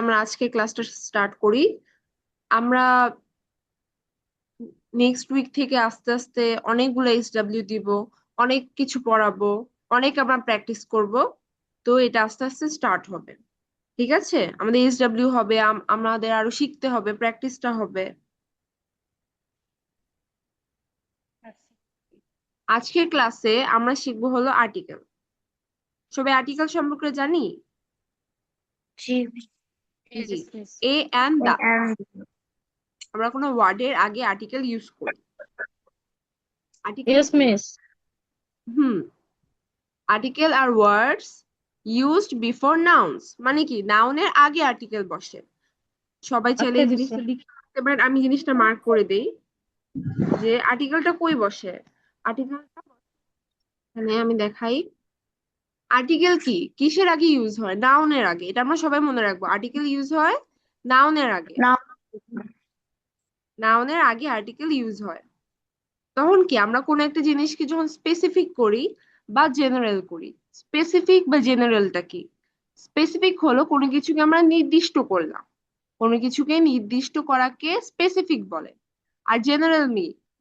আমরা আজকে ক্লাসটা স্টার্ট করি। আমরা নেক্সট উইক থেকে আস্তে আস্তে অনেকগুলো এইচডব্লিউ দিব, অনেক কিছু পড়াবো, অনেক আমরা প্র্যাকটিস করব। তো এটা আস্তে আস্তে স্টার্ট হবে। ঠিক আছে, আমাদের এইচডব্লিউ হবে, আমাদের আরো শিখতে হবে, প্র্যাকটিসটা হবে। আজকের ক্লাসে আমরা শিখবো হলো আর্টিকেল। সবাই আর্টিকেল সম্পর্কে জানি? জি। জি। Yes, yes. A an the, And আমরা কোনো ওয়ার্ডের আগে আর্টিকেল ইউজ করি। আর্টিকেল yes, কি? miss. Hmm, article are words used before nouns, মানে কি নাউনের আগে আর্টিকেল বসে। সবাই চাইলে আচ্ছা এই দিছে। জিনিসটা লিখে রাখতে পারেন, আমি জিনিসটা মার্ক করে দেই যে আর্টিকেলটা কই বসে। আর্টিকেলটা এখানে আমি দেখাই। আর্টিকেল কি কিসের আগে ইউজ হয়? নাউনের আগে। এটা আমরা সবাই মনে রাখবো, আর্টিকেল ইউজ হয় নাউনের আগে। Now, নাউনের আগে আর্টিকেল ইউজ হয়। তখন কি আমরা কোনো একটা জিনিসকে যখন স্পেসিফিক করি বা জেনারেল করি। স্পেসিফিক বা জেনারেলটা কি? স্পেসিফিক হলো কোনো কিছুকে আমরা নির্দিষ্ট করলাম, কোনো কিছুকে নির্দিষ্ট করাকে স্পেসিফিক বলে। আর জেনারেল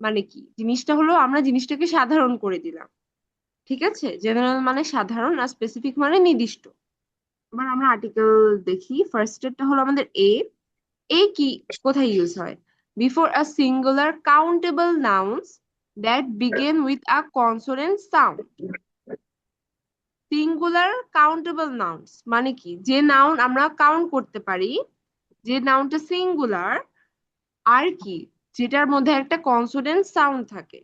মানে কি, জিনিসটা হলো আমরা জিনিসটাকে সাধারণ করে দিলাম। ঠিক আছে, জেনারেল মানে সাধারণ, আর স্পেসিফিক মানে নির্দিষ্ট। এবার আমরা আর্টিকেল দেখি। ফার্স্টেরটা হলো আমাদের এ। এ কি কোথায় ইউজ হয়? Before a singular countable nouns that begin with a consonant sound. Singular countable nouns মানে কি, যে নাউন আমরা কাউন্ট করতে পারি, যে নাউনটা সিঙ্গুলার, আর কি যেটার মধ্যে একটা কনসোনেন্ট সাউন্ড থাকে।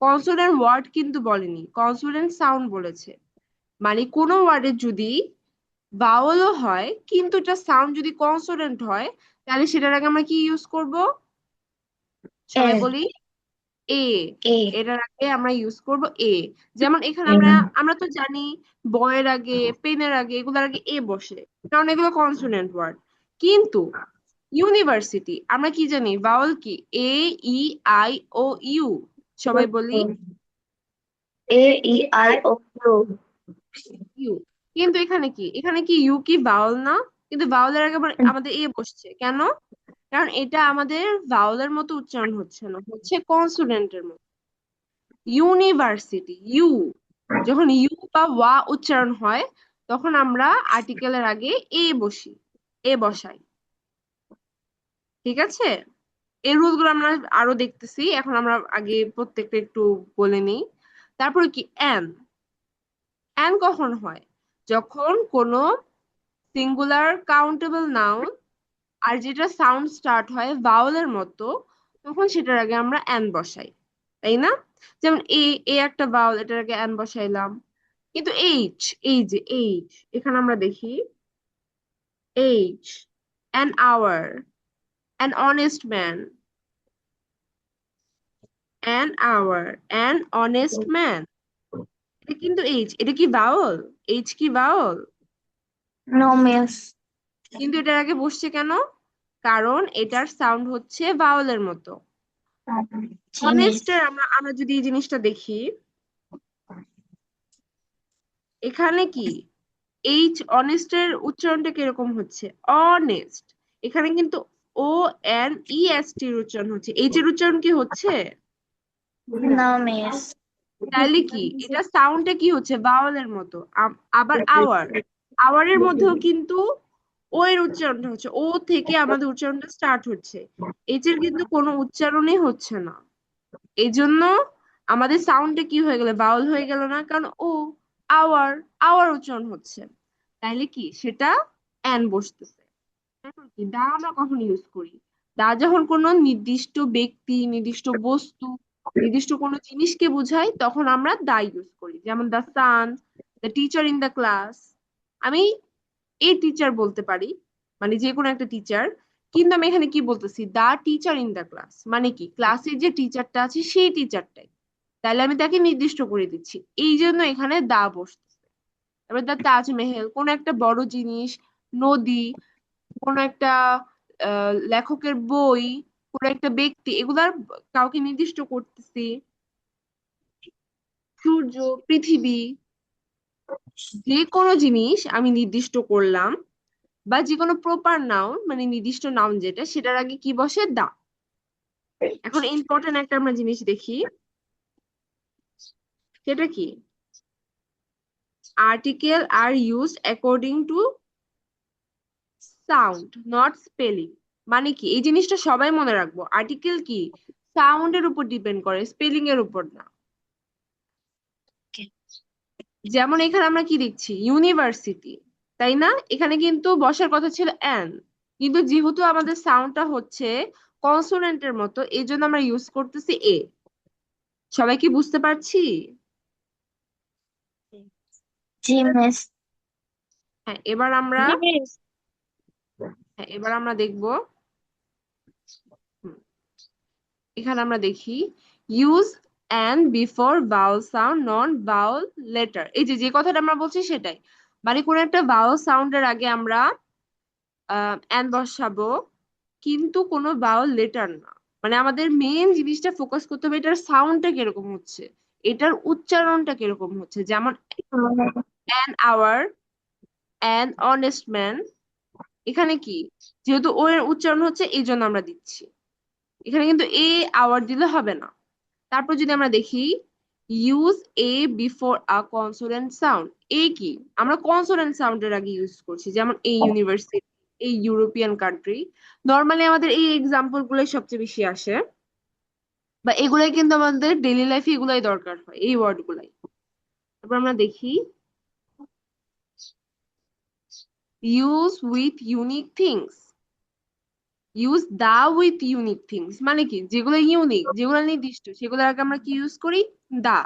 কনসোনেন্ট ওয়ার্ড কিন্তু বলেনি, কনসোনেন্ট সাউন্ড বলেছে। মানে কোনো ওয়ার্ডের যদি ভাওয়েলও হয় কিন্তু এটা সাউন্ড যদি কনসোনেন্ট হয়, তাহলে সেটার আগে আমরা কি ইউজ করব? সবাই A, বলি এ। A, এটার আগে আমরা ইউজ করব এ। যেমন এখানে আমরা A. আমরা তো জানি বয়ের আগে, পেনের আগে, এগুলোর আগে এ বসে, কারণ এগুলো কনসোনেন্ট ওয়ার্ড। কিন্তু ইউনিভার্সিটি আমরা কি জানি? ভাওয়েল কি? A, E, I, O, U. সবাই বলি A, E, E, I, I, O, U. U. কিন্তু এখানে কি, এখানে কি ইউ কি ভাওয়েল না? কিন্তু ভাওয়েলের আগে আবার আমাদের এ বসছে কেন? কারণ এটা আমাদের ভাওয়েলের মতো উচ্চারণ হচ্ছে না, হচ্ছে কনসোনেন্টের মতো। University, you. যখন ইউ বা ওয়া উচ্চারণ হয়, তখন আমরা আর্টিকেলের আগে এ বসি, এ বসাই। ঠিক আছে, এই রুল গুলো আমরা আরো দেখতেছি, এখন আমরা আগে প্রত্যেকটা একটু বলে নিই। তারপরে কি অ্যান। অ্যান কখন হয়? যখন কোনো সিঙ্গুলার কাউন্টেবল নাউন আর যেটা সাউন্ড স্টার্ট হয় ভাওয়েলের মতো, তখন সেটার আগে আমরা অ্যান বসাই, তাই না? যেমন এ, এ একটা ভাওয়েল, এটার আগে অ্যান বসাইলাম। কিন্তু এইচ, এই যে এইচ, এখানে আমরা দেখি H, an hour, an honest man, an hour, an honest man. এটা কিন্তু এইচ, এটা কি ভাওয়েল? এইচ কি ভাওয়েল? No, miss. কিন্তু এটার আগে বসছে কেন? কারণ এটার সাউন্ড হচ্ছে ভাওয়েলের মতো। G, miss. অনেস্টের আমরা আমরা যদি এই জিনিসটা দেখি, এখানে কি এইচ, অনেস্টের উচ্চারণটা কিরকম হচ্ছে? অনেস্ট। এখানে কিন্তু ও এন ই এস টির উচ্চারণ হচ্ছে, এইচ এর উচ্চারণ কি হচ্ছে? No, miss. তাহলে কি এটা সাউন্ডটা কি হচ্ছে? ভাওয়েলের মতো। আবার আওয়ার, আওয়ারের মধ্যেও কিন্তু ও এর উচ্চারণটা হচ্ছে, ও থেকে আমাদের উচ্চারণটা স্টার্ট হচ্ছে। এইচ এর কিন্তু কোনো উচ্চারণই হচ্ছে না। এই জন্য আমাদের সাউন্ডটা কি হয়ে গেল? ভাওয়েল হয়ে গেল না, কারণ ও, আওয়ার, আওয়ার উচ্চারণ হচ্ছে। তাইলে কি সেটা অ্যান বসতেছে। তারপর কি দা আমরা কখন ইউজ করি? দা যখন কোনো নির্দিষ্ট ব্যক্তি, নির্দিষ্ট বস্তু, নির্দিষ্ট কোনো জিনিসকে বোঝায়, তখন আমরা দা ইউজ করি। যেমন the sun, the teacher in the class. আমি এই টিচার বলতে পারি, মানে যে কোনো একটা টিচার। কিন্তু আমি এখানে কি বলতেছি? দা টিচার ইন দ্য ক্লাস, মানে কি ক্লাসে যে টিচারটা আছে সেই টিচারটাই। তাহলে আমি তাকে নির্দিষ্ট করে দিচ্ছি, এই জন্য এখানে দা বসতেছে। এবার দা তাজমহল, কোন একটা বড় জিনিস, নদী, কোন একটা লেখকের বই, কোন একটা ব্যক্তি, এগুলার কাউকে নির্দিষ্ট করতেছি। সূর্য, পৃথিবী, যে কোনো জিনিস আমি নির্দিষ্ট করলাম বা যে কোনো প্রপার নাউন মানে নির্দিষ্ট নাউন যেটা সেটার আগে কি বসে দা। এখন ইম্পর্টেন্ট একটা আমরা জিনিস দেখি, সেটা কি? Article are used according to sound not spelling. মানে কি এই জিনিসটা সবাই মনে রাখবো, আর্টিকেল কি সাউন্ডের উপর ডিপেন্ড করে, স্পেলিং এর উপর না। যেমন এখানে আমরা কি দেখছি, ইউনিভার্সিটি, তাই না? এখানে কিন্তু বসার কথা ছিল অ্যান, কিন্তু যেহেতু আমাদের সাউন্ডটা হচ্ছে কনসোনেন্টের মতো এই জন্য আমরা ইউজ করতেছি এ। সবাই কি বুঝতে পারছি? জি মিস। হ্যাঁ এবার আমরা জি মিস। দেখব, হুম, এখানে আমরা দেখি use an before Bhawal sound non Bhawal letter. এই যে যে কথাটা আমরা বলছি সেটাই, মানে কোন একটা ভাওয়াল সাউন্ডের আগে আমরা অ্যান বসাবো, কিন্তু কোনো ভাওয়াল লেটার না। মানে আমাদের মেইন জিনিসটা ফোকাস করতে হবে এটার সাউন্ডটা কিরকম হচ্ছে, এটার উচ্চারণটা কিরকম হচ্ছে। যেমন an hour, an honest man, এখানে কি যেহেতু ও এর উচ্চারণ হচ্ছে এই জন্য আমরা দিচ্ছি, এখানে কিন্তু এ আওয়ার দিলে হবে না। তারপর যদি আমরা দেখি use a before a consonant sound, a কি আমরা কনসোনেন্ট সাউন্ডের আগে ইউজ করছি, যেমন এই ইউনিভার্সিটি, এই ইউরোপিয়ান কান্ট্রি। নর্মালি আমাদের এই এক্সাম্পল গুলোই সবচেয়ে বেশি আসে, বা এগুলাই কিন্তু আমাদের ডেইলি লাইফে এগুলাই দরকার হয়, এই ওয়ার্ড গুলাই। তারপর আমরা দেখি use with unique things, use the with unique things মানে কি যেগুলো ইউনিক, যেগুলো নির্দিষ্ট সেগুলোর আগে আমরা কি ইউজ করি, দা।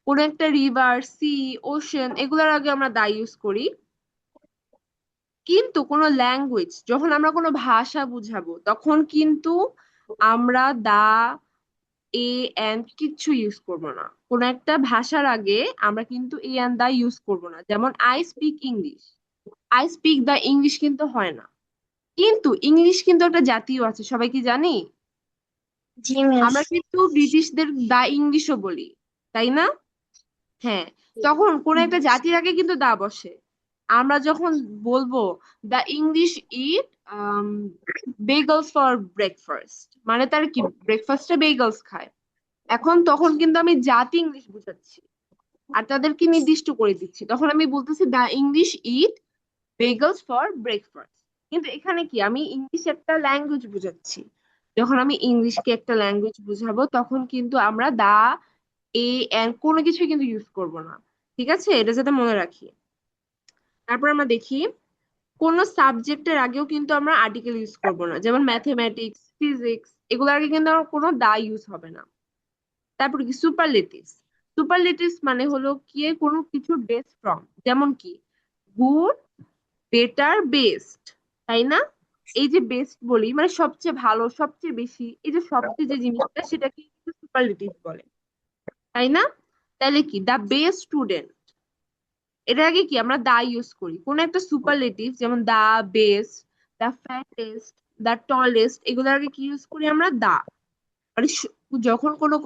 কোন একটা রিভার, সি, ওশেন এগুলোর আগে আমরা দা ইউজ করি। কিন্তু কোনো ল্যাঙ্গুয়েজ যখন আমরা কোনো ভাষা বুঝাবো তখন কিন্তু আমরা দা, এ এন্ড কিচ্ছু ইউজ করব না। কোন একটা ভাষার আগে আমরা কিন্তু এ এন্ড দা ইউজ করব না। যেমন I speak English, I speak the English কিন্তু হয় না। কিন্তু ইংলিশ কিন্তু একটা জাতীয় আছে, সবাই কি জানি? জি মিস। আমরা কিন্তু ব্রিটিশদের দা ইংলিশও বলি, তাই না? হ্যাঁ, তখন কোন একটা জাতির আগে কিন্তু দা বসে। আমরা যখন বলবো the English eat bagels for breakfast, মানে তার কি ব্রেকফাস্টে বেগলস খায়। এখন তখন কিন্তু আমি জাতি ইংলিশ বুঝাচ্ছি আর তাদেরকে নির্দিষ্ট করে দিচ্ছি, তখন আমি বলতেছি the English eat bagels for breakfast. কিন্তু এখানে কি আমি ইংলিশ একটা ল্যাঙ্গুয়েজ বুঝাচ্ছি, যখন আমি ইংলিশকে একটা ল্যাঙ্গুয়েজ বুঝাবো তখন কিন্তু আমরা দা, এ এন্ড কোনো কিছু কিন্তু ইউজ করব না। ঠিক আছে, এটা যাতে মনে রাখি। তারপর আমরা দেখি কোন সাবজেক্টের আগেও কিন্তু আমরা আর্টিকেল ইউজ করব না, যেমন ম্যাথমেটিক্স, ফিজিক্স এগুলোর আগে কিন্তু আমার কোনো দা ইউজ হবে না। তারপর কি সুপারলেটিভস, সুপারলেটিভস মানে হলো কি কোনো কিছুর বেস্ট ফর্ম, যেমন কি গুড, বেটার, বেস্ট, তাই না? এই যে বেস্ট বলি মানে সবচেয়ে ভালো, সবচেয়ে বেশি, এই যে সবচেয়ে যে জিনিসটা সেটাকে কিন্তু সুপারলেটিভ বলে, তাই না? তাহলে কি দা বেস্ট স্টুডেন্ট, এটার আগে কি আমরা দা ইউজ করি। কোন একটা সুপারলেটিভ যেমন the best, the fattest, the tallest এগুলোর আগে কি ইউজ করি আমরা, দা। মানে যখন কোনো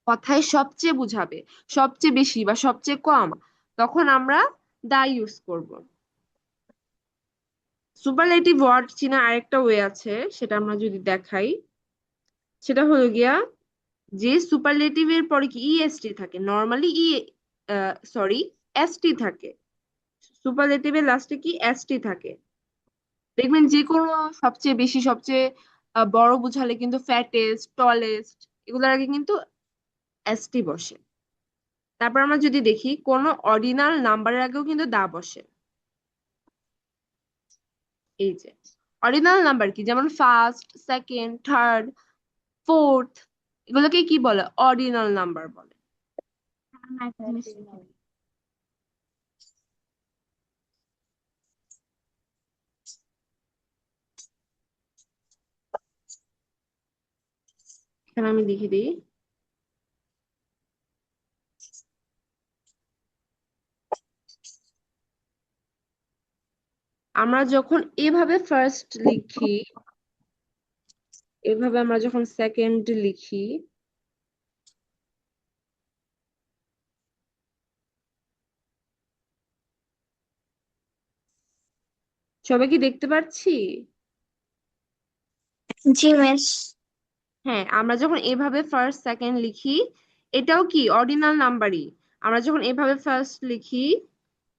কথায় সবচেয়ে বুঝাবে, সবচেয়ে বেশি বা সবচেয়ে কম, তখন আমরা দা ইউজ করব। সুপারলেটিভ ওয়ার্ড চেনা আরেকটা ওয়ে আছে, সেটা আমরা যদি দেখাই, সেটা হলো গিয়া যে সুপারলেটিভ এর পরে কি ইএসটি থাকে, নর্মালি সরি এসটি থাকে, সুপারলেটিভ এর লাস্টে কি এসটি থাকে। দেখবেন যে কোনো সবচেয়ে বেশি, সবচেয়ে বড় বুঝালে কিন্তু ফ্যাটেস্ট, টলেস্ট এগুলোর আগে কিন্তু এসটি বসে। তারপর আমরা যদি দেখি কোনো অর্ডিনাল নাম্বারের আগেও কিন্তু দা বসে। এই যে অর্ডিনাল নাম্বার কি, যেমন ফার্স্ট, সেকেন্ড, থার্ড, ফোর্থ এগুলোকে কি বলে, অর্ডিনাল নাম্বার বলে। আমরা একটা জিনিস লিখে দিই। এখানে আমি লিখে দিই, আমরা যখন এভাবে ফার্স্ট লিখি, এভাবে আমরা যখন সেকেন্ড লিখি, সবাই কি দেখতে পাচ্ছি? জি মিস। হ্যাঁ, আমরা যখন এভাবে ফার্স্ট সেকেন্ড লিখি এটাও কি অর্ডিনাল নাম্বারই। আমরা যখন এভাবে ফার্স্ট লিখি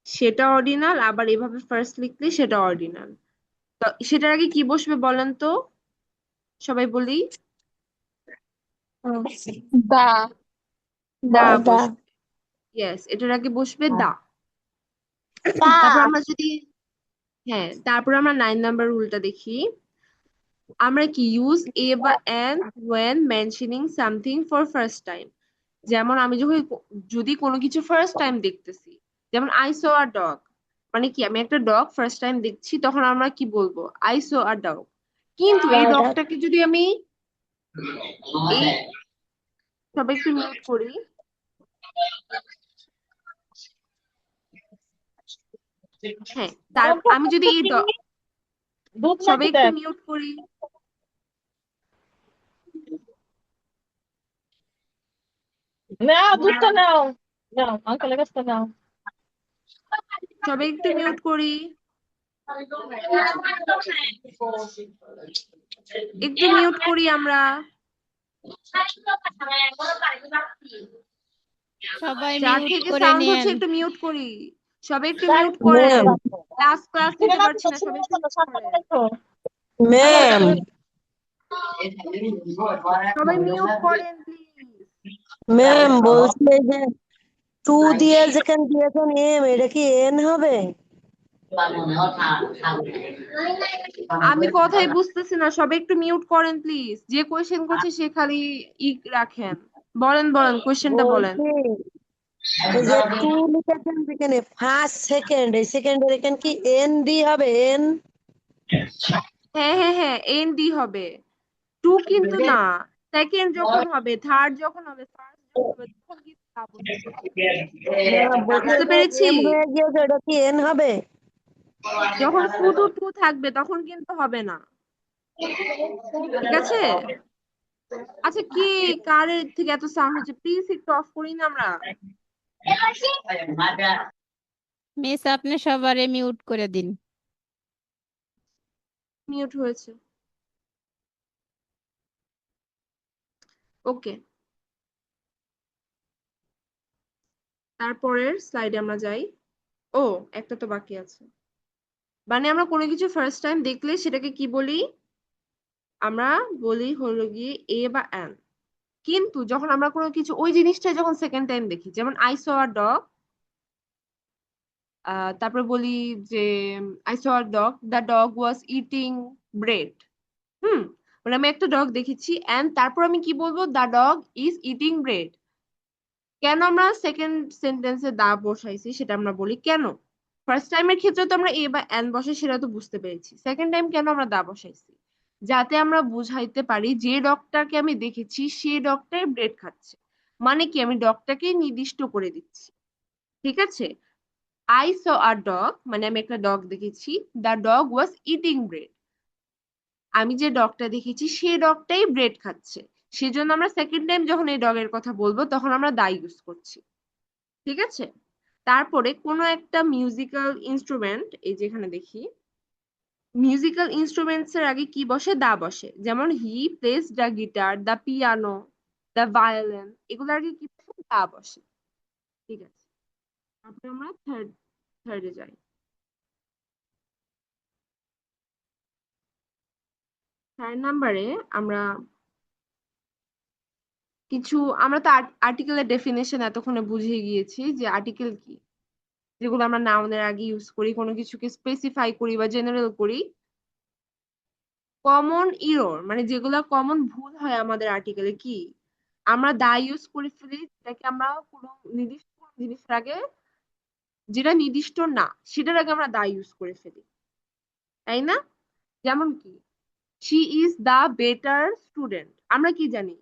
সেটা অর্ডিনাল, আবার এভাবে ফার্স্ট লিখলে সেটা অর্ডিনাল। তো সেটার আগে কি বসবে বলেন তো, সবাই বলি। দা দা দা বসবে। ইয়েস, এটার আগে বসবে দা। দা তারপর আমরা যদি, হ্যাঁ, তারপর আমরা 9 নাম্বার রুলটা দেখি। আমরা কি ইউজ এ বা N when mentioning something for first time। যেমন আমি যখন যদি কোনো কিছু ফার্স্ট টাইম দেখতেছি, যেমন আই সো আ ডগ, মানে কি আমি একটা ডগ ফার্স্ট টাইম দেখছি, তখন আমরা কি বলবো? I so a dog. কিন্তু এই ডগটাকে যদি আমি এই, সবাই একটু মিউট করি। হ্যাঁ, তার আমি যদি এই দুধ সবাই নাকি একটু দেখ? মিউট করি। নাও দুধটা নাও, নাও আঙ্কেলের কাছটা নাও। সবাই একটু মিউট করি, একটু মিউট করি আমরা। সবাই যার মিউট থেকে করে সাউন্ড হচ্ছে নেন। একটু মিউট করি। সবাই একটু তার মিউট করেন। ম্যাম ক্লাস ছিঁড়ে নিতে না পারছি তো, না, ছিঁড়ে সবাই না একটু তো, মিউট শাকটা করেন। কোথায় তো? ম্যাম সবাই মিউট করেন প্লিজ। ম্যাম বলছে যে টু দিয়ে যেখানে দিয়েছেন এম, এটা কি এন হবে? আমি কথাই বুঝতেছি না, সবাই একটু মিউট করেন প্লিজ। যে কোয়েশ্চেন করছে সে খালি ই রাখেন। বলেন বলেন, কোয়েশ্চেনটা বলেন। বলছি এই যে টু লিখেছেন যেখানে ফার্স্ট সেকেন্ড, এই সেকেন্ডের এখানে কি এন ডি হবে? এন হ্যাঁ হ্যাঁ হ্যাঁ, এন ডি হবে। টু কিন্তু না, সেকেন্ড যখন হবে, থার্ড যখন হবে, ফার্স্ট যখন হবে, তখন কিন্তু তা বসবে। বলছে বুঝতে যে পেরেছি? এম হয়ে গিয়েছে, এটা কি এন হবে? যখন শুধু টু থাকবে তখন কিন্তু হবে না। ঠিক আছে? আচ্ছা, কি কারের থেকে এত সাউন্ড হচ্ছে? প্লিজ একটু অফ করি না আমরা। মিস আপনি সবারে মিউট করে দিন। মিউট হয়েছে। ওকে, তারপরের স্লাইডে আমরা যাই। ও, একটা তো বাকি আছে। মানে আমরা কোনো কিছু ফার্স্ট টাইম দেখলে সেটাকে কি বলি? আমরা বলি হলো গিয়ে এ বা এন। কিন্তু যখন আমরা কোনো কিছু ওই জিনিসটা যখন সেকেন্ড টাইম দেখি, যেমন আই স আ ডগ, তারপরে বলি যে I saw a dog, the dog was eating bread. Hmm, মানে আমি একটা ডগ দেখেছি এন্ড তারপর আমি কি বলবো? The dog is eating bread. কেন আমরা সেকেন্ড সেন্টেন্সে দা বসাইছি সেটা আমরা বলি কেন? ফার্স্ট টাইমের ক্ষেত্রে তো আমরা এ বা এন বসাই, সেটা তো বুঝতে পেরেছি। সেকেন্ড টাইম কেন আমরা দা বসাইছি? যাতে আমরা বুঝাইতে পারি যে ডগটাকে আমি দেখেছি সে ডগটাই ব্রেড খাচ্ছে। মানে কি, আমি ডগটাকে নির্দিষ্ট করে দিচ্ছি। ঠিক আছে? আই স আ ডগ, মানে আমি একটা ডগ দেখেছি, the dog was eating bread. আমি যে ডগটা দেখেছি সে ডগটাই ব্রেড খাচ্ছে। সেজন্য আমরা সেকেন্ড টাইম যখন এই ডগের কথা বলবো তখন আমরা দা ইউজ করছি। ঠিক আছে? তারপরে কোনো একটা মিউজিক্যাল ইনস্ট্রুমেন্ট, এই যেখানে দেখি মিউজিক্যাল ইনস্ট্রুমেন্টস এর আগে কি বসে? দা বসে। যেমন he plays the guitar, the piano, the violin, এগুলোর আগে কি বসে? দা বসে। ঠিক আছে, তারপরে আমরা থার্ডে যাই। থার্ড নাম্বারে আমরা কিছু, আমরা তো আর্টিকেলের ডেফিনেশন এতক্ষণে বুঝিয়ে গিয়েছি যে আর্টিকেল কি, যেগুলো আমরা নাউনের আগে ইউজ করি, কোনো কিছুকে স্পেসিফাই করি বা জেনারেল করি। কমন ইরর, মানে যেগুলা কমন ভুল হয় আমাদের আর্টিকেলে, কি আমরা দা ইউজ করে ফেলি, যেটাকে আমরা কোনো নির্দিষ্ট কোনো জিনিসের আগে, যেটা নির্দিষ্ট না সেটার আগে আমরা দা ইউজ করে ফেলি, তাই না? যেমন কি she is the better student, আমরা কি জানি?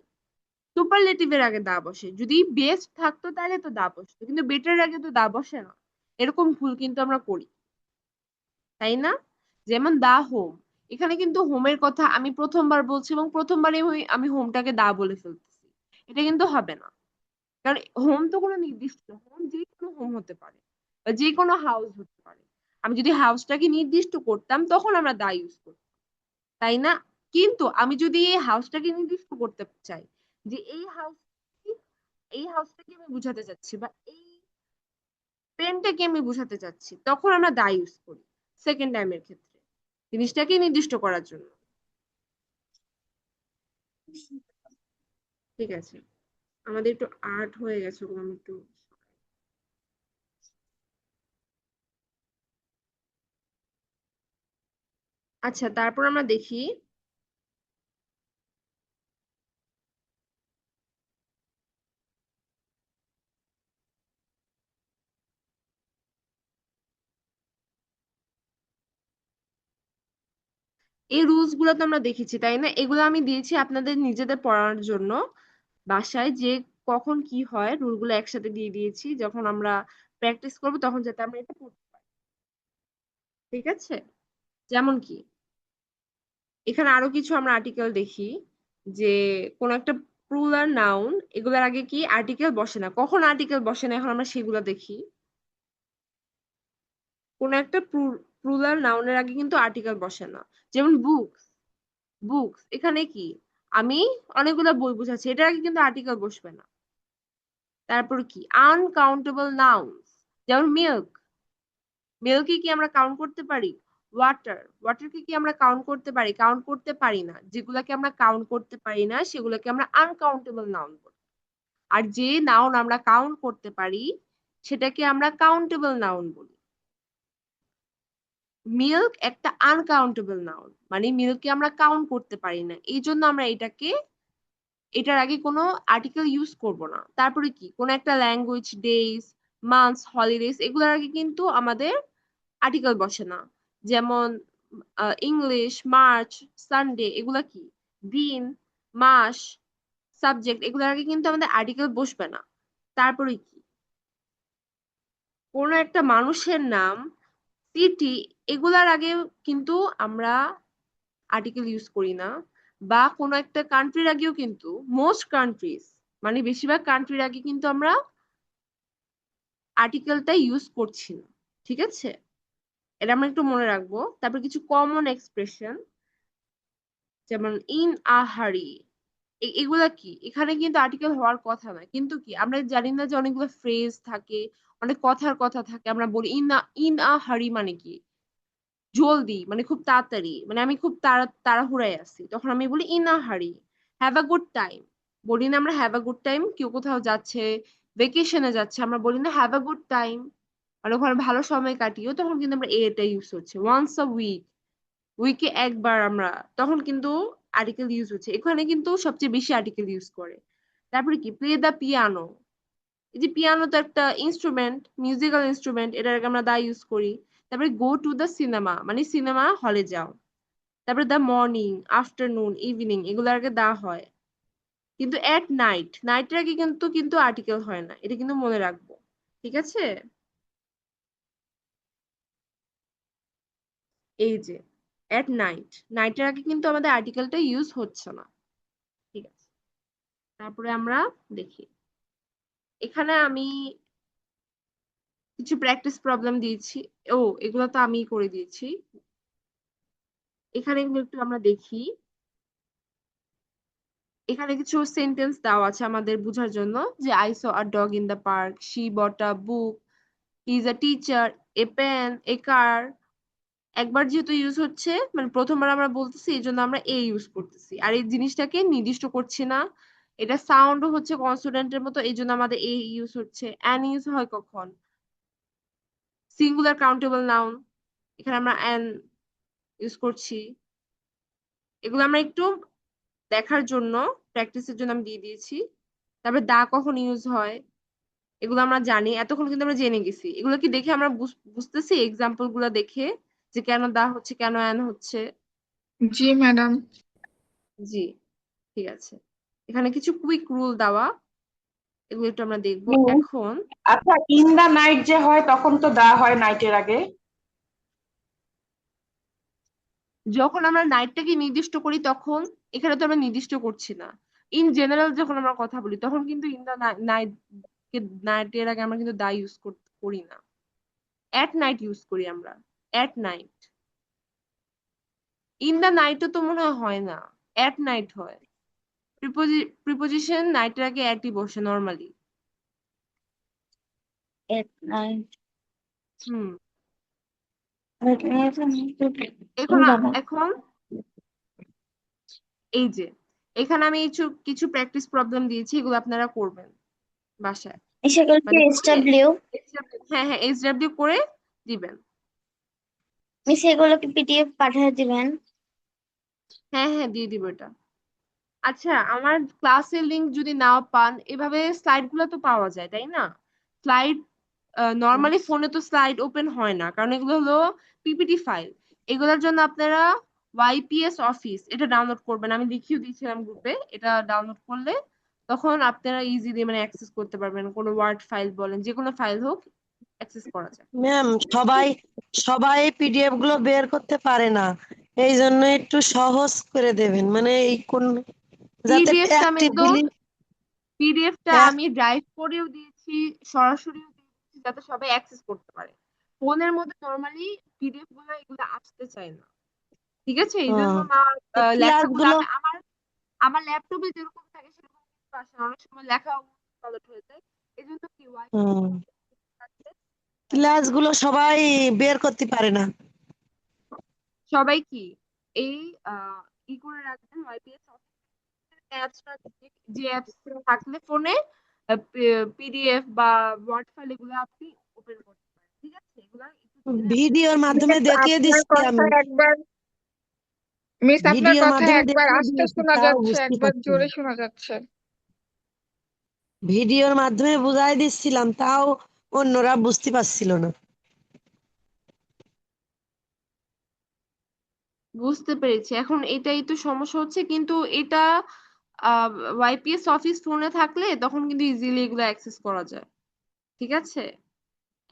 সুপারলেটিভের আগে দা বসে। যদি বেস্ট থাকতো তাহলে তো দা বসতো, কিন্তু বেটার আগে তো দা বসে না। এরকম ভুল কিন্তু আমরা করি, তাই না? যেমন দা হোম, এখানে কিন্তু হোমের কথা আমি প্রথমবার বলছি এবং প্রথমবারই আমি হোমটাকে দা বলে ফেলতেছি। এটা কিন্তু হবে না, কারণ হোম তো কোনো নির্দিষ্ট, হোম যে কোনো হোম হতে পারে বা যে কোনো হাউস হতে পারে। আমি যদি হাউসটাকে নির্দিষ্ট করতাম তখন আমরা দা ইউজ করতাম, তাই না? কিন্তু আমি যদি এই হাউসটাকে নির্দিষ্ট করতে চাই যে এই হাউসটাকে আমি বুঝাতে চাচ্ছি বা এই পেনটাকে আমি বুঝাতে চাচ্ছি, তখন আমরা দা ইউজ করি সেকেন্ড টাইমের ক্ষেত্রে জিনিসটাকে নির্দিষ্ট করার জন্য। ঠিক আছে, আমাদের একটু আর্ট হয়ে গেছে, ওগুলো আমি একটু আচ্ছা। তারপর আমরা দেখি এই রুলস গুলো তো আমরা দেখেছি, তাই না? এগুলো আমি দিয়েছি আপনাদের নিজেদের পড়ার জন্য বাসায়, যে কখন কি হয় রুলগুলো একসাথে দিয়ে দিয়েছি, যখন আমরা প্র্যাকটিস করবো তখন যাতে আমরা এটা পড়তে পারি। ঠিক আছে, যেমন কি এখানে আরো কিছু আমরা আর্টিকেল দেখি যে কোন একটা প্লুরাল নাউন, এগুলোর আগে কি আর্টিকেল বসে না। কখন আর্টিকেল বসে না এখন আমরা সেগুলো দেখি। কোন একটা প্লুরাল নাউনের আগে কিন্তু আর্টিকেল বসে না, যেমন বুকস। বুকস এখানে কি আমি অনেকগুলো বই বুঝাচ্ছি, এটার আগে কিন্তু আর্টিকেল বসবে না। তারপর কি আনকাউন্টেবল নাউন্স, যেমন মিল্ক। মিল্ককে কি আমরা কাউন্ট করতে পারি? ওয়াটার, ওয়াটারকে কি আমরা কাউন্ট করতে পারি? কাউন্ট করতে পারি না। যেগুলাকে আমরা কাউন্ট করতে পারি না সেগুলোকে আমরা আনকাউন্টেবল নাউন বলি। আর যে নাউন আমরা কাউন্ট করতে পারি সেটাকে আমরা কাউন্টেবল নাউন বলি। মিল্ক একটা আনকাউন্টেবল নাউন, মানে মিল্ককে আমরা কাউন্ট করতে পারি না, এই জন্য আমরা এটার আগে কোনো আর্টিকেল ইউজ করব না। তারপরে কি কোন একটা ল্যাঙ্গুয়েজ, ডেজ, মান্থস, হলিডেজ, এগুলোর আগে কিন্তু আমাদের আর্টিকেল বসে না। যেমন ইংলিশ, মার্চ, সানডে, এগুলা কি দিন, মাস, সাবজেক্ট, এগুলোর আগে কিন্তু আমাদের আর্টিকেল বসবে না। তারপরে কি কোন একটা মানুষের নাম, সিটি, এগুলার আগে কিন্তু আমরা আর্টিকেল ইউজ করি না। বা কোনো একটা কান্ট্রির আগেও কিন্তু মোস্ট কান্ট্রিজ, মানে বেশিরভাগ কান্ট্রির আগে কিন্তু আমরা আর্টিকেলটা ইউজ করছি না। ঠিক আছে, এটা আমরা একটু মনে রাখবো। তারপর কিছু কমন এক্সপ্রেশন, যেমন ইন আ হারি, এগুলা কি এখানে কিন্তু আর্টিকেল হওয়ার কথা না, কিন্তু কি আমরা জানি না যে অনেকগুলো ফ্রেজ থাকে, অনেক কথার কথা থাকে। আমরা বলি ইন আ হারি, মানে কি জলদি, মানে খুব তাড়াতাড়ি, মানে আমি খুব তাড়াহুড়ায় আছি, তখন আমি বলি ইন আ হারি। হ্যাভ আ গুড টাইম, বলি না আমরা হ্যাভ আ গুড টাইম? কেউ কোথাও যাচ্ছে, ভেকেশনে যাচ্ছে, আমরা বলি না হ্যাভ আ গুড টাইম, মানে ওখানে ভালো সময় কাটিও, তখন কিন্তু আমরা এটা ইউজ হচ্ছে। ওয়ান্স আ উইক, উইকে একবার আমরা, তখন কিন্তু আর্টিকেল ইউজ হচ্ছে। এখানে কিন্তু সবচেয়ে বেশি আর্টিকেল ইউজ করে। তারপরে কি প্লে দ্য পিয়ানো, এই যে পিয়ানো তো একটা ইনস্ট্রুমেন্ট, মিউজিক্যাল ইনস্ট্রুমেন্ট, এটার আগে আমরা দা ইউজ করি। তারপরে গো টু দ্য সিনেমা, মানে সিনেমা হলে যাও। তারপরে দ্য মর্নিং, আফটারনুন, ইভিনিং, এগুলোর আগে দা হয়। কিন্তু এট নাইট, নাইটের আগে কিন্তু কিন্তু আর্টিকেল হয় না, এটা কিন্তু মনে রাখবো। ঠিক আছে, এই যে এট নাইট, নাইটের আগে কিন্তু আমাদের আর্টিকেলটা ইউজ হচ্ছে না। ঠিক আছে, তারপরে আমরা দেখি এখানে আমি কিছু প্র্যাকটিস প্রবলেম দিয়েছি। ও, এগুলো তো আমি করে দিয়েছি। এখানে এগুলো একটু আমরা দেখি। এখানে কিছু সেন্টেন্স দেওয়া আছে আমাদের বোঝার জন্য, যে I saw a dog in the park, she bought a book, he is a teacher, a pen, a car. একবার যেহেতু ইউজ হচ্ছে, মানে প্রথমবার আমরা বলতেছি, এই জন্য আমরা এ ইউজ করতেছি, আর এই জিনিসটাকে নির্দিষ্ট করছি না। এটা সাউন্ডও হচ্ছে কনসোনেন্টের মতো, এই জন্য আমাদের এ ইউজ হচ্ছে। অ্যান ইউজ হয় কখন? সিঙ্গুলার কাউন্টেবল নাউন, এখানে আমরা অ্যান ইউজ করছি। এগুলো আমরা একটু দেখার জন্য, প্র্যাকটিসের জন্য আমি দিয়ে দিয়েছি। তারপরে দা কখন ইউজ হয় এগুলো আমরা জানি, এতক্ষণ কিন্তু আমরা জেনে গেছি। এগুলো কি দেখে আমরা বুঝতেছি এক্সাম্পল গুলা দেখে যে কেন দা হচ্ছে, কেন অ্যান হচ্ছে? জি ম্যাডাম। জি, ঠিক আছে। এখানে কিছু কুইক রুল দেওয়া, এগুলো একটু আমরা দেখবো এখন। আচ্ছা, ইন দা নাইট যে হয় তখন তো দা হয় নাইটের আগে। যখন আমরা নাইটটাকে নির্দিষ্ট করি তখন, এখানে তো আমরা নির্দিষ্ট করছি না। ইন জেনারেল যখন আমরা কথা বলি তখন কিন্তু ইন দা নাইট, নাইটের আগে আমরা কিন্তু দা ইউজ করি না, এট নাইট ইউজ করি আমরা। At night. ইন দ্য নাইটও তো মনে হয় না, অ্যাট নাইট হয়। প্রিপোজিশন নাইটের আগে অ্যাটই বসে normally. at night. Hmm In এখন the night. এখন এই যে এখানে আমি কিছু প্র্যাকটিস প্রবলেম দিয়েছি, এগুলো আপনারা করবেন বাসায়। সেগুলো কি মানে SW? হ্যাঁ হ্যাঁ SW করে দিবেন। মিস এগুলো কি PDF পাঠিয়ে দিবেন? হ্যাঁ হ্যাঁ দিয়ে দিব এটা। আচ্ছা, আমার ক্লাসের লিংক যদি নাও পান, এভাবে স্লাইড গুলো তো পাওয়া যায় তাই না? স্লাইড নর্মালি ফোনে তো স্লাইড ওপেন হয় না, কারণ এগুলো হলো পিপিটি ফাইল। এগুলোর জন্য আপনারা YPS অফিস এটা ডাউনলোড করবেন, আমি লিখিয়ে দিয়েছিলাম গ্রুপে। এটা ডাউনলোড করলে তখন আপনারা ইজিলি মানে অ্যাক্সেস করতে পারবেন, কোনো ওয়ার্ড ফাইল বলেন, যে কোনো ফাইল হোক অ্যাক্সেস করা যায়। ম্যাম সবাই সবাই পিডিএফ গুলো বের করতে পারে না, এই জন্য একটু সহজ করে দেবেন, মানে এই কোন যাতে পিডিএফটা আমি তো অ্যাক্টিভলি পিডিএফটা আমি ড্রাইভ করেও দিয়েছি, সরাসরিও দিয়েছি, যাতে সবাই অ্যাক্সেস করতে পারে। ফোনের মধ্যে নরমালি পিডিএফ গুলো এগুলো আসতে চায় না, ঠিক আছে? এই জন্য আমার লেখাগুলো ক্লাসগুলো আমার ল্যাপটপে যেরকম থাকে সেরকম কিন্তু আসে না। অনেক সময় লেখা উলট হয়ে যায়। এই জন্য কি ক্লাসগুলো সবাই বের করতে পারে না। সবাই কি এই ই করে রাখবেন YPS অ্যাপসটা, যে অ্যাপস থাকলে ফোনে পিডিএফ বা ওয়ার্ড ফাইল এগুলো আপনি ওপেন করতে পারেন, ঠিক আছে? এগুলো একটু জেনে ভিডিওর মাধ্যমে দেখিয়ে আপনার দিচ্ছি কথা আমি, একবার মিস আপনার ভিডিওর কথা মাধ্যমে একবার দেখিয়ে আস্তে দিয়েছি, শোনা তাও যাচ্ছে, বুঝতে একবার পারছি না। জোরে শোনা যাচ্ছে। ভিডিওর মাধ্যমে বুঝাই দিচ্ছিলাম, তাও অন্যরা বুঝতে পারছিল না। বুঝতে পেরেছি। এখন এটাই তো সমস্যা হচ্ছে, কিন্তু এটা YPS অফিস ফোনে থাকলে তখন কিন্তু ইজিলি এগুলো অ্যাক্সেস করা যায়, ঠিক আছে?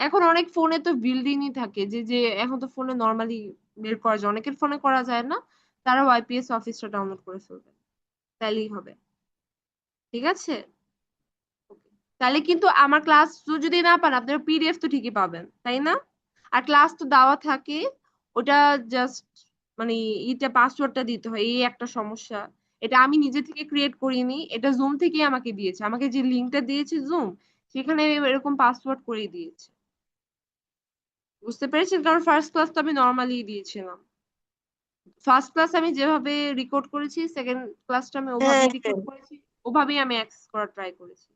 এখন অনেক ফোনে তো বিল্ডিংই থাকে, যে যে এখন তো ফোনে নরমালি বের করা যায়, অনেকের ফোনে করা যায় না, তারা YPS অফিসটা ডাউনলোড করে ফেলবে, তাইলেই হবে, ঠিক আছে? তাহলে কিন্তু আমার ক্লাস যদি না পান, আপনারা পিডিএফ তো ঠিকই পাবেন তাই না? আর ক্লাস তো দেওয়া থাকে, ওটা জাস্ট মানে এটা পাসওয়ার্ডটা দিতে হয়, এই একটা সমস্যা। এটা আমি নিজে থেকে ক্রিয়েট করিনি, এটা জুম থেকেই আমাকে দিয়েছে, আমাকে যে লিঙ্কটা দিয়েছে জুম, সেখানে এরকম পাসওয়ার্ড করে দিয়েছে। বুঝতে পেরেছেন? কারণ ফার্স্ট ক্লাস তো আমি নর্মালি দিয়েছিলাম। ফার্স্ট ক্লাস আমি যেভাবে রেকর্ড করেছি, সেকেন্ড ক্লাসটা আমি হ্যাঁ, ওভাবেই রেকর্ড করেছি, ওভাবেই আমি অ্যাক্সেস করার ট্রাই করেছি।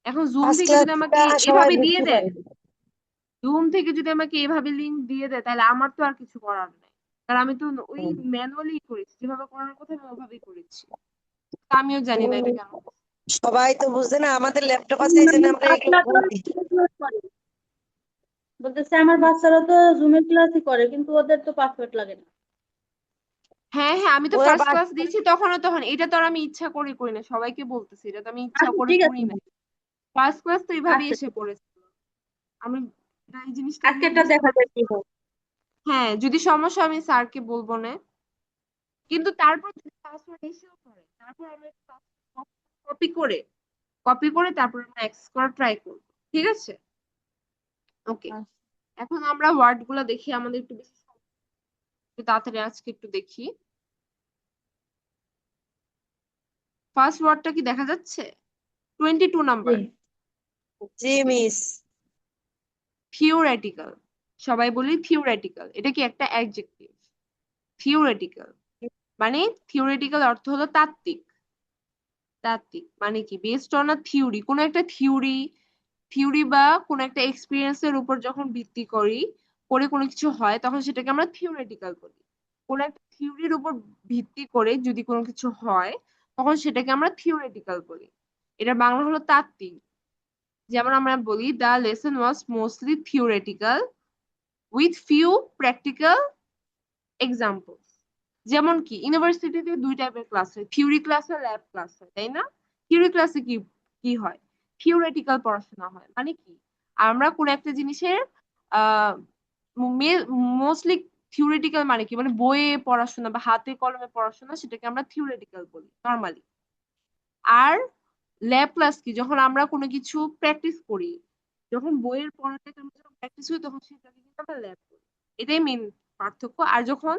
এখন জুম ফার্স্ট থেকে যদি আমাকে ক্লাসটা সবাই এভাবে দিয়ে বুঝতে দেয়, পারে। জুম থেকে যদি আমাকে এভাবে লিংক দিয়ে দেয়, তাহলে আমার তো আর কিছু করার নেই, কারণ আমি তো ওই ম্যানুয়ালি করেছি, যেভাবে করার কথা আমি ওভাবেই করেছি। তা আমিও জানি না এটা কেন। সবাই তো বুঝে না, আমাদের ল্যাপটপ আছে এই জন্য আমরা এগুলো বলি। বলতেছে আমার বাচ্চারা তো জুমে ক্লাসই করে, কিন্তু ওদের তো পাসওয়ার্ড লাগে না। হ্যাঁ হ্যাঁ, আমি তো ওরা ফার্স্ট ক্লাস দিয়েছি তখন এটা তো আর আমি ইচ্ছা করে করি না, সবাইকে বলতেছি এটা তো আমি ইচ্ছা আচ্ছা করে ঠিক করি আছে, না। ফার্স্ট ক্লাস তো এইভাবেই আচ্ছা এসে পড়েছে। আমি এই জিনিসটা আজকে এখনো এটা বুঝতে দেখা যায় পারছি কি না। হয়। হ্যাঁ, যদি সমস্যা আমি স্যারকে বলবো না, কিন্তু তারপর যদি পাসওয়ার্ড এসেও পড়ে, তারপর আমরা কপি করে তারপর আমরা অ্যাক্সেস করার ট্রাই করবো, ঠিক আছে? ওকে, এখন আমরা ওয়ার্ড গুলা দেখি, আমাদের একটু বেশি একটু তাড়াতাড়ি আজকে একটু দেখি। ফার্স্ট ওয়ার্ডটা কি দেখা যাচ্ছে? 22 নাম্বার, জি মিস। থিওরেটিক্যাল। সবাই বলি থিওরেটিক্যাল, এটা কি একটা অ্যাডজেক্টিভ? থিওরেটিক্যাল মানে, থিওরেটিক্যাল অর্থ হলো তাত্ত্বিক। তাত্ত্বিক মানে কি? বেসড অন আ থিওরি, কোন একটা থিওরি বা কোন একটা এক্সপিরিয়েন্সের উপর যখন ভিত্তি করে কোনো কিছু হয়, তখন সেটাকে আমরা থিওরেটিক্যাল বলি। কোন একটা থিওরির উপর ভিত্তি করে যদি কোনো কিছু হয়, তখন সেটাকে আমরা থিওরেটিক্যাল বলি। এটা বাংলা হলো তাত্ত্বিক। যেমন আমরা বলি the lesson was mostly theoretical with few practical example. যেমন কি ইউনিভার্সিটিতে দুই টাইপের ক্লাস হয়, থিওরি ক্লাস আর ল্যাব ক্লাস হয়, তাই না? থিওরি ক্লাসে কি কি হয়? থিওরেটিক্যাল পড়াশোনা হয়। মানে কি, আমরা কোন একটা জিনিসের আহ মোস্টলি থিওরেটিক্যাল মানে কি, মানে বইয়ে পড়াশোনা বা হাতে কলমে পড়াশোনা, সেটাকে আমরা থিওরেটিক্যাল বলি নর্মালি। আর ল্যাব ক্লাস কি, যখন আমরা কোনো কিছু প্র্যাকটিস করি, যখন বইয়ের পড়াটাকে আমরা যখন প্র্যাকটিস করি, তখন সেটাকে কিন্তু আমরা ল্যাব করি। এটাই মেন পার্থক্য। আর যখন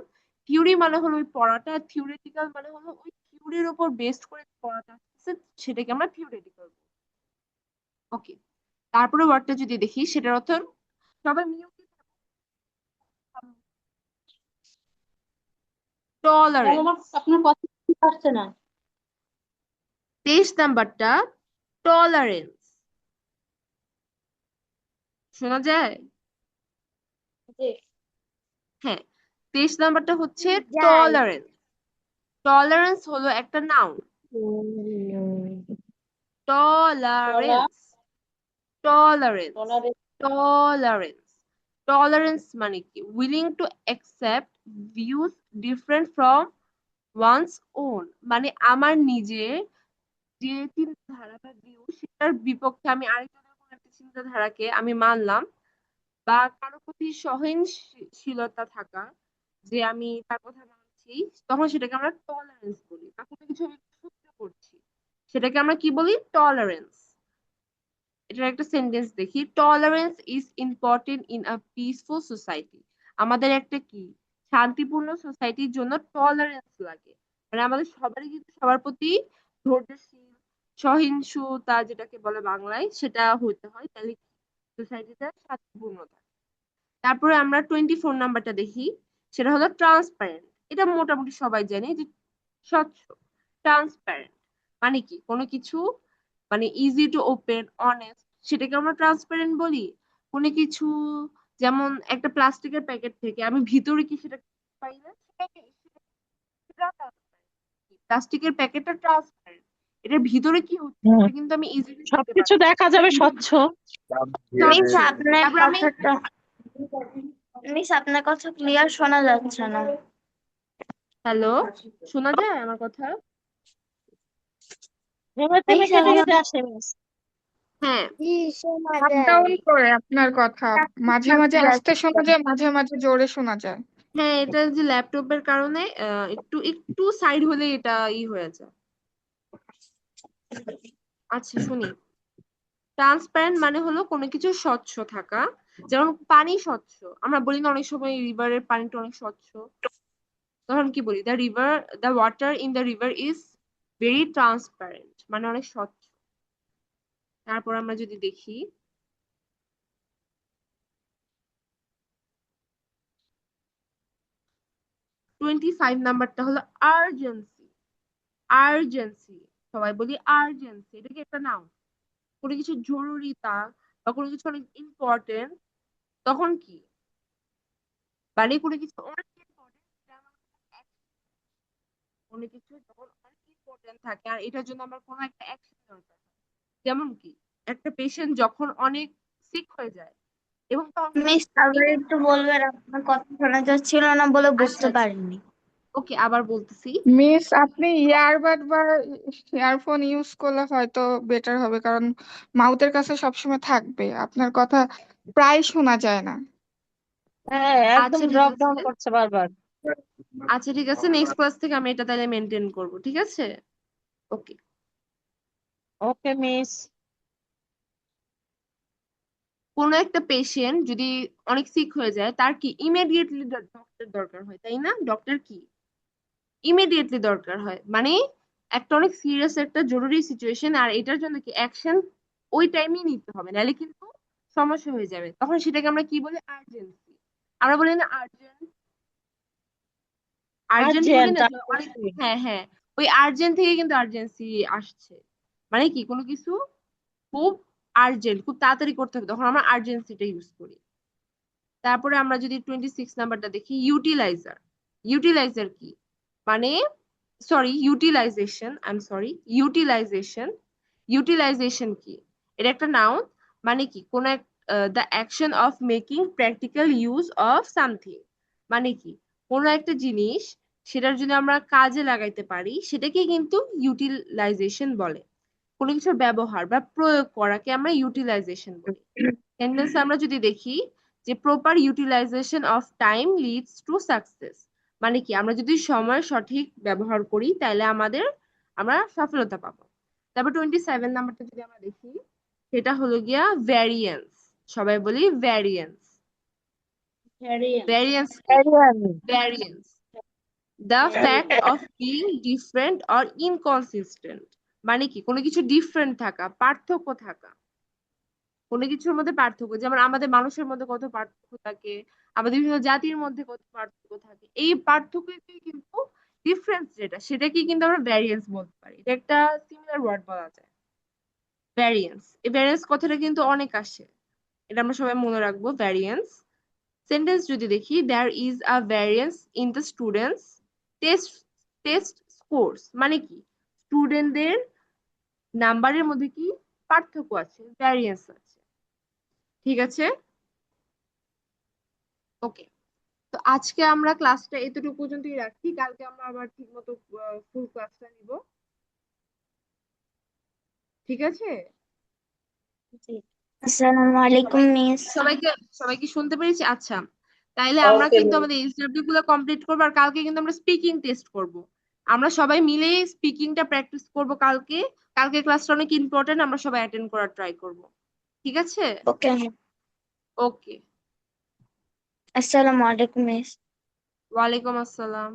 থিওরি মানে হলো ওই পড়াটা, থিওরিটিক্যাল মানে হলো ওই থিওরির উপর বেস করে পড়াটা আসছে, সেটাকে আমরা থিওরিটিক্যাল। ওকে, তারপরে ওয়ার্ডটা যদি দেখি সেটার অর্থ সবাই টলারেন্স। আমার আপনার কথা শুনতে আসছে না। 23 নাম্বারটা টলারেন্স, শোনা যায়? জি। হ্যাঁ, 23 নাম্বারটা হচ্ছে যাই টলারেন্স। টলারেন্স হলো একটা noun. Tolerance, tolerance, tolerance tolerance. Tolerance মানে কি? Willing to accept views different from one's own, মানে আমার নিজের যে চিন্তাধারা বা ভিউ সেটার বিপক্ষে আমি আরেকজনের কোনো একটা চিন্তাধারাকে আমি মানলাম, বা কারো প্রতি সহনশীলতা থাকা, যে আমি তার কথা মানছি, তখন সেটাকে আমরা টলারেন্স বলি। বা কোনো কিছু আমি সহ্য করছি, সেটাকে আমরা কি বলি? টলারেন্স। এটার একটা সেন্টেন্স দেখি। Tolerance is important in a peaceful society. আমাদের একটা কি শান্তিপূর্ণ সোসাইটির জন্য টলারেন্স লাগে। মানে আমাদের সবারই কিন্তু সবার প্রতি ধৈর্যশীল, সহিষ্ণুতা যেটাকে বলে বাংলায়, সেটা হতে হয়, তাহলে সোসাইটিটা শান্তিপূর্ণ থাকে। তারপরে আমরা 24 নাম্বারটা দেখি, সেটা হলো ট্রান্সপারেন্ট। এটা মোটামুটি সবাই জানে যে স্বচ্ছ। ট্রান্সপারেন্ট মানে কি? কোনো কিছু মানে ইজি টু ওপেন, অনেস্ট, সেটাকে আমরা ট্রান্সপারেন্ট বলি। কোনো কিছু যেমন একটা প্লাস্টিকের প্যাকেট থেকে আমি ভিতরে কি সেটা পাই না, প্লাস্টিকের প্যাকেটটা ট্রান্সপারেন্ট, এটার ভিতরে কি হচ্ছে হুম, সেটা কিন্তু আমি ইজিলি দেখতে সবকিছু পাচ্ছি। দেখা যাবে স্বচ্ছ। মিস স্বচ্ছ। আপনার তারপর আমি কথাটা মিস আপনার কথা ক্লিয়ার শোনা যাচ্ছে না। হ্যালো, শোনা যায় আমার কথা? থেমে থেমে মিস কেটে কেটে আসে মিস। হ্যাঁ, আপ ডাউন করে আপনার কথা, মাঝে মাঝে আস্তে শোনা যায়, মাঝে মাঝে জোরে শোনা যায়। হ্যাঁ, এটা যে ল্যাপটপের কারণে একটু একটু সাইড হলে এটা হয়ে যায়। আচ্ছা শুনি। ট্রান্সপারেন্ট মানে হলো কোনো কিছু স্বচ্ছ থাকা, যেমন পানি স্বচ্ছ। আমরা বলি না অনেক সময় রিভারের পানিটা অনেক স্বচ্ছ, তখন কি বলি? The water in the river is very transparent, মানে অনেক স্বচ্ছ। তারপর আমরা যদি দেখি 25 নাম্বারটা হলো আর্জেন্সি। আর্জেন্সি, সবাই বলি আর্জেন্সি, এটা কি একটা নাউন? কোনো কিছু জরুরিতা বা কোনো কিছু অনেক ইম্পর্টেন্ট, তখন কি মানে কোনো কিছু অনেক ইম্পর্টেন্ট, কোনো কিছু যখন অনেক ইম্পর্টেন্ট থাকে আর এটার জন্য আমার কোনো একটা অ্যাকশন দরকার। যেমন কি একটা পেশেন্ট যখন অনেক সিক হয়ে যায় এবং তখন মিস আবার একটু বলবেন, আপনার কথা শোনা যাচ্ছিল না বলে বুঝতে আচ্ছা, পারিনি। ওকে, আবার বলতেছি। মিস আপনি ইয়ারবাড বা ইয়ারফোন ইউজ করলে হয়তো বেটার হবে, কারণ মাউথের কাছে সবসময় থাকবে, আপনার কথা প্রায় শোনা যায় না। হ্যাঁ, একদম আচ্ছা ঠিক ড্রপ আছে, ডাউন করছে বারবার। আচ্ছা ঠিক আছে, নেক্সট ক্লাস থেকে আমি এটা তাহলে মেনটেন করব, ঠিক আছে? ওকে। Okay miss. কোনো একটা পেশেন্ট যদি অনেক সিক হয়ে যায়, তার কি ইমিডিয়েটলি ডক্টর দরকার হয়, তাই না? ডক্টর কি ইমিডিয়েটলি দরকার হয়, মানে একটা অনেক সিরিয়াস একটা জরুরি সিচুয়েশন, আর এটার জন্য কি অ্যাকশন ওই টাইমেই নিতে হবে, নাহলে কিন্তু সমস্যা হয়ে যাবে। তখন সেটাকে আমরা কি বলি? আর্জেন্সি। আমরা বলি না আর্জেন্ট, আর্জেন্ট বলি আর্জেন্ট। না যে অনেক। হ্যাঁ হ্যাঁ, ওই আর্জেন্ট থেকে কিন্তু আর্জেন্সি আসছে, মানে কি কোনো কিছু খুব আর্জেন্ট, খুব তাড়াতাড়ি করতে হবে, তখন আমরা আর্জেন্সিটা ইউজ করি। তারপরে আমরা যদি 26 নাম্বারটা দেখি, ইউটিলাইজার। ইউটিলাইজার কি মানে? Sorry, utilization, I am sorry, utilization. Utilization কি? এটা একটা নাউন, মানে কি কোন এক the action of making practical use of something, মানে কি কোনো একটা জিনিস সেটার জন্য আমরা কাজে লাগাইতে পারি, সেটাকে কিন্তু ইউটিলাইজেশন বলে। কোনো কিছুর ব্যবহার বা প্রয়োগ করাকে আমরা ইউটিলাইজেশন বলি। সেন্টেন্সে আমরা যদি দেখি যে proper utilisation of time leads to success, মানে কি আমরা যদি সময় সঠিক ব্যবহার করি তাহলে আমরা সফলতা পাবো। তারপর 27 নাম্বারটা যদি আমরা দেখি, সেটা হলো গিয়া ভ্যারিয়েন্স। সবাই বলি variance. Variance variance variance the fact of being different or inconsistent মানে কি কোনো কিছু ডিফারেন্ট থাকা, পার্থক্য থাকা, কোনো কিছুর মধ্যে পার্থক্য, যেমন আমাদের মানুষের মধ্যে কত পার্থক্য থাকে, আমাদের বিভিন্ন জাতির মধ্যে কত পার্থক্য থাকে, এই পার্থক্যকে কিন্তু ডিফারেন্স যেটা সেটাকে কিন্তু আমরা ভ্যারিয়েন্স বলতে পারি। এটা একটা সিমিলার ওয়ার্ড বলা যায় ভ্যারিয়েন্স। এই ভ্যারিয়েন্স কথাটা কিন্তু অনেক আসে, এটা আমরা সবাই মনে রাখবো ভ্যারিয়েন্স। সেন্টেন্স যদি দেখি, there is a variance in the students test scores মানে কি স্টুডেন্টদের নাম্বারের মধ্যে কি পার্থক্য আছে, ভ্যারিয়েন্স আছে। ঠিক আছে, ওকে। তো আজকে আমরা ক্লাসটা এতটুকু পর্যন্তই রাখি, কালকে আমরা আবার ঠিক মতো ফুল ক্লাসটা নিব। ঠিক আছে, আসসালামু আলাইকুম মিস। সবাইকে শুনতে পেরেছি? আচ্ছা, তাইলে আমরা Okay, কিন্তু miss. আমাদের এইচডব্লিউ গুলো কমপ্লিট করবো, আর কালকে কিন্তু আমরা স্পিকিং টেস্ট করব। আমরা সবাই মিলে স্পিকিংটা প্র্যাকটিস করব কালকে। কালকে ক্লাসটা অনেক ইম্পর্টেন্ট, আমরা সবাই অ্যাটেন্ড করার ট্রাই করব। ঠিক আছে, ওকে, ওকে। আসসালামু আলাইকুম মিস। ওয়ালাইকুম আসসালাম।